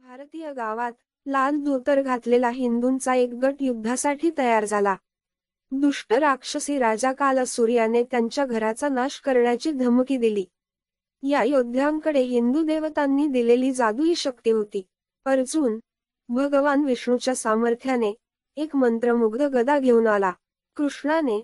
भारतीय गावात लाल धोतर घातलेला हिंदूंचा एक गट युद्धासाठी तयार झाला. दुष्ट राक्षसी राजा कालासुर याने त्यांच्या घराचा नाश करण्याची धमकी दिली. या योद्ध्यांकडे हिंदू देवतांनी दिलेली जादुई शक्ती होती. अर्जुन भगवान विष्णूच्या सामर्थ्याने एक मंत्रमुग्ध गदा घेऊन आला. कृष्णाने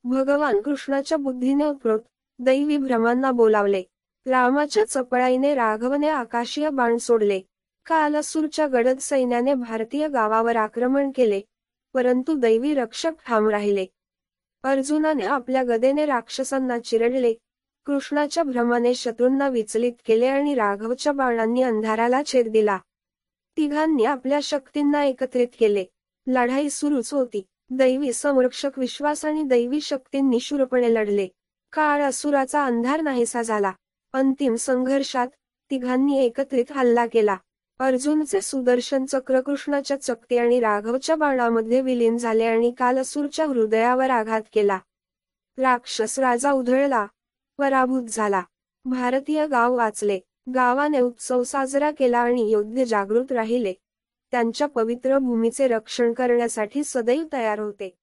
भगवान कृष्णाच्या बुद्धीने उत्प्रोत दैवी भ्रमांना बोलावले. रामाच्या चपळाईने राघवने आकाशीय बाण सोडले. कालासुरच्या गडद सैन्याने भारतीय गावावर आक्रमण केले, परंतु दैवी रक्षक ठाम राहिले. अर्जुनाने आपल्या गदेने राक्षसांना चिरडले. कृष्णाच्या भ्रमाने शत्रूंना विचलित केले आणि राघवच्या बाणांनी अंधाराला छेद दिला. तिघांनी आपल्या शक्तींना एकत्रित केले. लढाई सुरूच होती. दैवी संरक्षक विश्वास आणि दैवी शक्तींनी शूरपणे लढले. काळासुराचा अंधार नाहीसा झाला. अंतिम संघर्षात तिघांनी एकत्रित हल्ला केला. अर्जुनचे सुदर्शन चक्र कृष्णाच्या चकती आणि राघवच्या बाणामध्ये विलीन झाले आणि कालासुरच्या हृदयावर आघात केला. राक्षस राजा उधळला, पराभूत झाला. भारतीय गाव वाचले. गावाने उत्सव साजरा केला आणि योद्धे जागृत राहिले. त्यांच्या पवित्र भूमीचे रक्षण करण्यासाठी सदैव तयार होते.